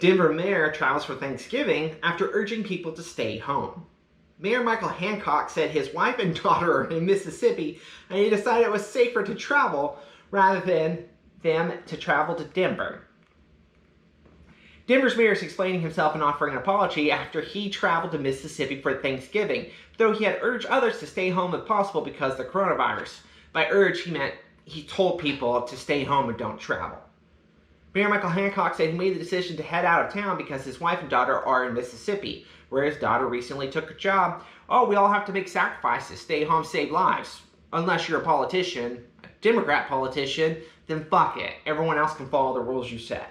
Denver mayor travels for Thanksgiving after urging people to stay home. Mayor Michael Hancock said his wife and daughter are in Mississippi and he decided it was safer to travel rather than them to travel to Denver. Denver's mayor is explaining himself and offering an apology after he traveled to Mississippi for Thanksgiving, though he had urged others to stay home if possible because of the coronavirus. By urge, he meant he told people to stay home and don't travel. Mayor Michael Hancock said he made the decision to head out of town because his wife and daughter are in Mississippi, where his daughter recently took a job. Oh, we all have to make sacrifices, stay home, save lives. Unless you're a politician, a Democrat politician, then fuck it. Everyone else can follow the rules you set.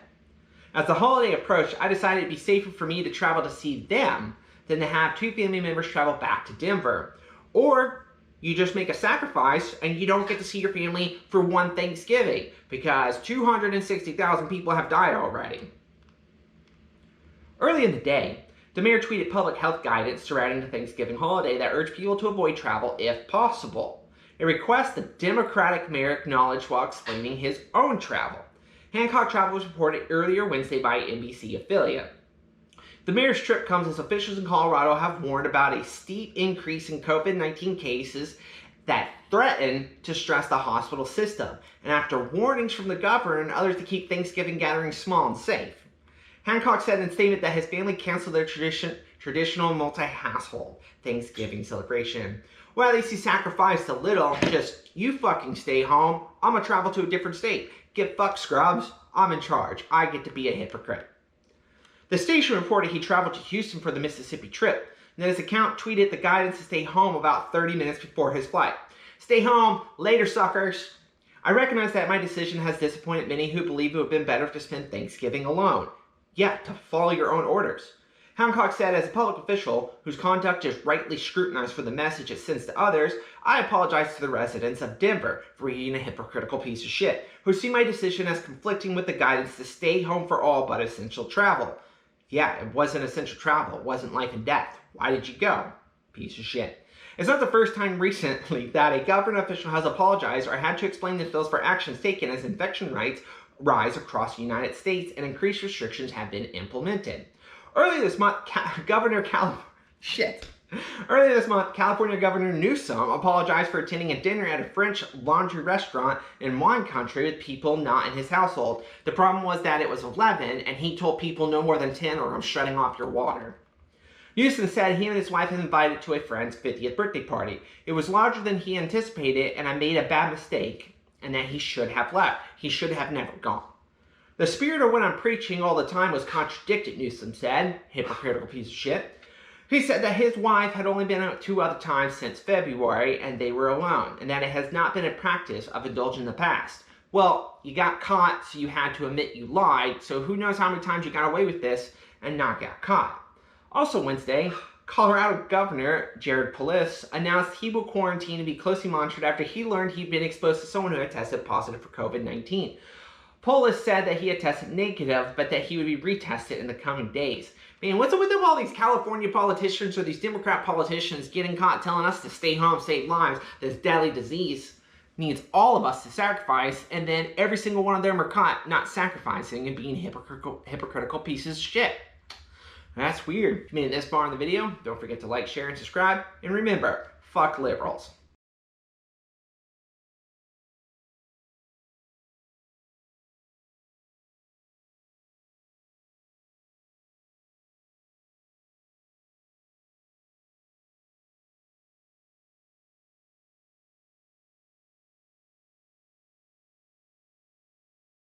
As the holiday approached, I decided it'd be safer for me to travel to see them than to have two family members travel back to Denver. Or you just make a sacrifice and you don't get to see your family for one Thanksgiving because 260,000 people have died already. Early in the day, the mayor tweeted public health guidance surrounding the Thanksgiving holiday that urged people to avoid travel if possible. A request the Democratic mayor acknowledged while explaining his own travel. Hancock travel was reported earlier Wednesday by an NBC affiliate. The mayor's trip comes as officials in Colorado have warned about a steep increase in COVID-19 cases that threaten to stress the hospital system, and after warnings from the governor and others to keep Thanksgiving gatherings small and safe. Hancock said in a statement that his family canceled their traditional multi-household Thanksgiving celebration. Well, at least he sacrificed a little. Just, you fucking stay home. I'm gonna travel to a different state. Get fucked, scrubs. I'm in charge. I get to be a hypocrite. The station reported he traveled to Houston for the Mississippi trip, and that his account tweeted the guidance to stay home about 30 minutes before his flight. Stay home, later suckers. I recognize that my decision has disappointed many who believe it would have been better to spend Thanksgiving alone. Yeah, to follow your own orders. Hancock said, as a public official whose conduct is rightly scrutinized for the message it sends to others, I apologize to the residents of Denver for being a hypocritical piece of shit, who see my decision as conflicting with the guidance to stay home for all but essential travel. Yeah, it wasn't essential travel. It wasn't life and death. Why did you go? Piece of shit. It's not the first time recently that a government official has apologized or had to explain themselves for actions taken as infection rates rise across the United States and increased restrictions have been implemented. Earlier this month, California Governor Newsom apologized for attending a dinner at a French laundry restaurant in wine country with people not in his household. The problem was that it was 11 and he told people no more than 10 or I'm shutting off your water. Newsom said he and his wife had invited to a friend's 50th birthday party. It was larger than he anticipated and I made a bad mistake and that he should have left. He should have never gone. The spirit of what I'm preaching all the time was contradicted, Newsom said. Hypocritical piece of shit. He said that his wife had only been out 2 other times since February and they were alone, and that it has not been a practice of indulging in the past. Well, you got caught, so you had to admit you lied, so who knows how many times you got away with this and not got caught. Also Wednesday, Colorado Governor Jared Polis announced he will quarantine and be closely monitored after he learned he'd been exposed to someone who had tested positive for COVID-19. Polis said that he had tested negative, but that he would be retested in the coming days. Man, what's up with all these California politicians or these Democrat politicians getting caught telling us to stay home, save lives? This deadly disease needs all of us to sacrifice, and then every single one of them are caught not sacrificing and being hypocritical pieces of shit. That's weird. If you made it this far in the video, don't forget to like, share, and subscribe. And remember, fuck liberals.